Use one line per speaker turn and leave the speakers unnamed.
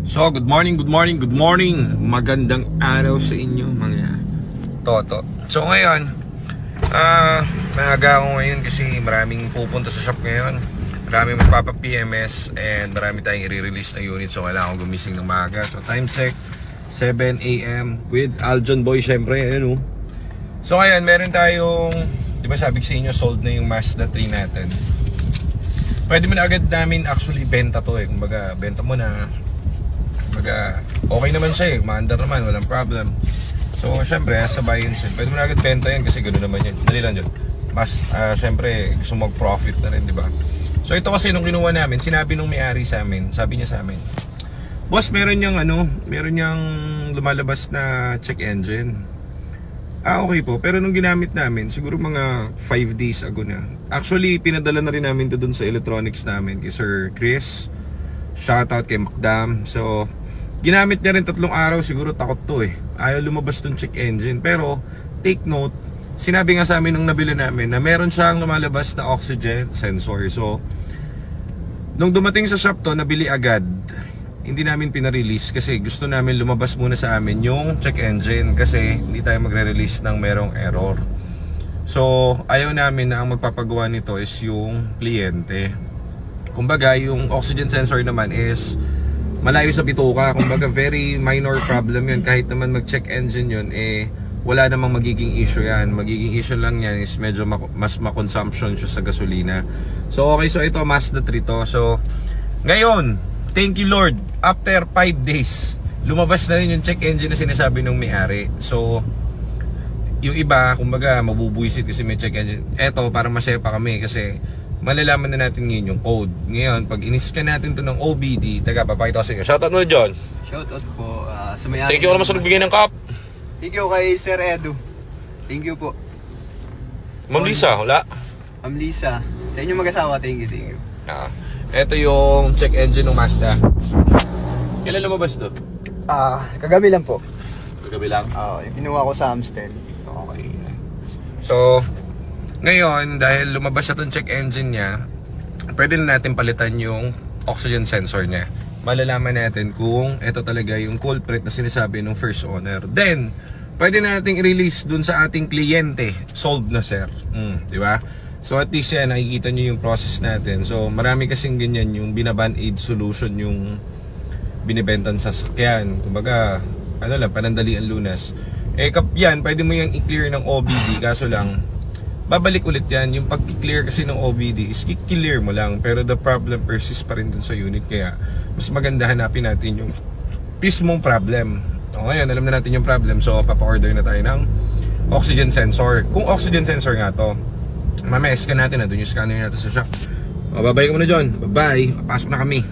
So, good morning. Magandang araw sa inyo mga toto. So ngayon, maaga ako ngayon kasi maraming pupunta sa shop ngayon. Maraming magpapa-PMS and marami tayong i-release na unit. So kailangan ko gumising ng maaga. So time check, 7 AM with Aljon Boy syempre. Ayun, oh. So ngayon, meron tayong, di ba sabi ko sa inyo, sold na yung Mazda 3 natin. Pwede mo na agad namin actually benta to eh. Kumbaga, benta mo na. Kumbaga, okay naman siya eh. Maandar naman, walang problem. So, syempre, sa buy and sell, pwede mo na agad benta yan kasi ganoon naman yun. Dali lang yun. Mas, syempre, gusto mag-profit na rin, di ba? So, ito kasi nung kinuha namin, sinabi nung may-ari sa amin, sabi niya sa amin, boss, meron niyang lumalabas na check engine. Okay po, pero nung ginamit namin, siguro mga 5 days ago na. Actually, pinadala na rin namin to dun sa electronics namin kay Sir Chris. Shoutout kay Macdam. So, ginamit niya rin 3 araw, siguro takot to eh. Ayaw lumabas tong check engine. Pero, take note, sinabi nga sa amin nung nabili namin na meron siyang lumalabas na oxygen sensor. So, nung dumating sa shop to, nabili agad. Hindi namin pinarelease kasi gusto namin lumabas muna sa amin yung check engine kasi hindi tayo magre-release ng merong error. So, ayaw namin na ang magpapagawa nito is yung kliyente. Kumbaga, yung oxygen sensor naman is malayo sa bituka. Kumbaga, very minor problem yun. Kahit naman mag-check engine yun, eh, wala namang magiging issue yan. Magiging issue lang yan is medyo mas ma-consumption siya sa gasolina. So, okay. So, ito, Mazda 3 to. So, ngayon, thank you Lord, after 5 days, lumabas na rin yung check engine na sinasabi nung may-ari. So, yung iba, kumbaga, mabubuisit kasi may check engine. Eto, parang masaya pa kami kasi malalaman na natin ngayon yung code. Ngayon, pag in-scan natin to ng OBD, taga, papakita ko sa inyo. Shoutout mo na, John.
Shoutout po sa may-ari.
Thank you naman sa nagbigay ng cup.
Thank you kay Sir Edu. Thank you po.
Ma'am Lisa, wala?
Ma'am Lisa. Sa inyo mag-asawa, thank you.
Ito yung check engine ng Mazda. Kailan lumabas to?
Kagabi lang po.
Kagabi lang?
Yung kinuha ko sa Amstel.
Okay. So, ngayon, dahil lumabas na itong check engine niya, pwede na natin palitan yung oxygen sensor niya. Malalaman natin kung ito talaga yung culprit na sinasabi ng first owner. Then, pwede na natin i-release dun sa ating kliyente. Solved na, sir. Di ba? So at least yan, nakikita nyo yung process natin. So marami kasing ganyan yung binaban-aid solution yung binibentan sa sakyan. Kumbaga, panandali ang lunas. Yan, pwede mo yung i-clear ng OBD. Kaso lang, babalik ulit yan. Yung pag-clear kasi ng OBD is i-clear mo lang. Pero the problem persists pa rin dun sa unit. Kaya mas maganda hanapin natin yung mismong problem. Ngayon, alam na natin yung problem. So papa-order na tayo ng oxygen sensor. Kung oxygen sensor nga to, mamaya scan natin na doon yung scanner natin sa shop. Babay ko muna, John. Bye-bye. Papasok na kami.